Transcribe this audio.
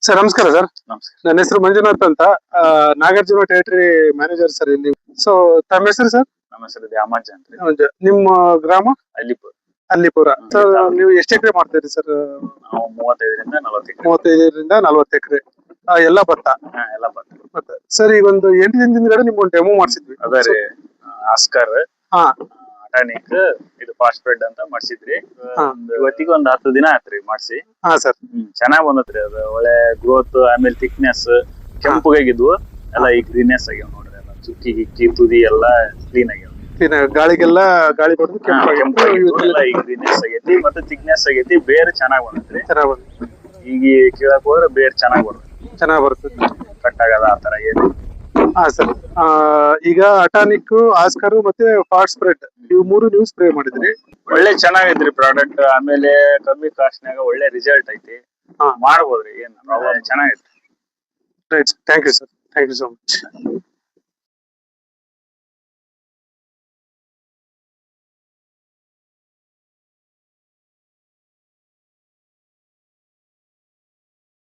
Sir ನಮಸ್ಕಾರ sir. ನಮಸ್ಕಾರ. ನನ್ನ ಹೆಸರು ಮಂಜುನಾಥ್ ಅಂತ, ನಾಗಾರ್ಜುನ ಟೆರಿಟರಿ ಮ್ಯಾನೇಜರ್ ಸರ್ ಇಲ್ಲಿ. ಸೊ ತಮ್ಮ ಹೆಸರು ಸರ್? ನಮ್ಮ ಹೆಸರು ದ್ಯಾಮಜ್ಜ ಅಂತ. ನಿಮ್ಮ ಗ್ರಾಮ? ಅಲ್ಲಿಪುರ. ಅಲ್ಲಿಪುರ. ಸರ್ ನೀವು ಎಷ್ಟು ಎಕರೆ ಮಾಡ್ತೀರಿ ಸರ್? ನಾವು 35ರಿಂದ 40 ಎಕರೆ. 35ರಿಂದ 40 ಎಕರೆ. ಎಲ್ಲ ಭತ್ತ? ಎಲ್ಲ ಭತ್ತ. ಸರ್ ಈಗ ಒಂದು 8 ದಿನದಿಂದ ನಿಮ್ಗೊಂದು ಡೆಮೋ ಮಾಡಿಸಿದ್ವಿ. ಅದೇ ರೀ, ಆಸ್ಕರ್, ಹಾ, ಅಟಾನಿಕ್, ಇದು ಫಾಸ್ಟ್ ಸ್ಪ್ರೆಡ್ ಅಂತ ಮಾಡಿಸಿದ್ರಿ. ಇವತ್ತಿಗೆ ಒಂದು 10 ದಿನ ಆಯ್ತ್ರಿ ಮಾಡಿಸಿ. ಹಾ ಸರ್. ಚೆನ್ನಾಗ್ ಬಂದತ್ರಿ. ಅದು ಒಳ್ಳೆ ಗ್ರೋತ್, ಆಮೇಲೆ ಥಿಕ್ನೆಸ್, ಕೆಂಪುಗಾಗಿದ್ವು ಎಲ್ಲ ಈಗ ಗ್ರೀನೆಸ್ ಆಗ್ಯಾವ ನೋಡ್ರಿ. ಎಲ್ಲ ಚುಕ್ಕಿ ಗಿಕ್ಕಿ ತುದಿ ಎಲ್ಲ ಕ್ಲೀನ್ ಆಗ್ಯಾವ. ಗಾಳಿಗೆಲ್ಲ ಗಾಳಿ ಬಡ್ದು ಕೆಂಪಾಗಿಲ್ಲ, ಈಗ ಗ್ರೀನೆಸ್ ಆಗೈತಿ ಮತ್ತೆ ಥಿಕ್ನೆಸ್ ಆಗೈತಿ. ಬೇರೆ ಚೆನ್ನಾಗ್ ಬಂದತ್ರಿ. ಈಗ ಕೇಳಕ್ ಹೋದ್ರೆ ಬೇರೆ ಚೆನ್ನಾಗ್ ಬರ್ತದೆ. ಕಟ್ ಆಗದ ಆತರ ಏನು. ಹಾ ಸರ್. ಈಗ ಅಟಾನಿಕ್, ಆಸ್ಕರ್ ಮತ್ತೆ ಫಾಸ್ಟ್ ಸ್ಪ್ರೆಡ್ ಇವು 3 ನೀವು ಸ್ಪ್ರೇ ಮಾಡಿದ್ರಿ. ಒಳ್ಳೆ ಚೆನ್ನಾಗೈತ್ರಿ ಪ್ರಾಡಕ್ಟ್. ಆಮೇಲೆ ಕಮ್ಮಿ ಕಾಸ್ಟ್ನಾಗ ಒಳ್ಳೆ ರಿಸಲ್ಟ್ ಐತಿ. ಮಾಡ್ಬೋದ್ರಿ, ಏನ್ ಪ್ರಾಬ್ಲಮ್. ಚೆನ್ನಾಗೈತಿ. Right. Thank you sir. Thank you so much.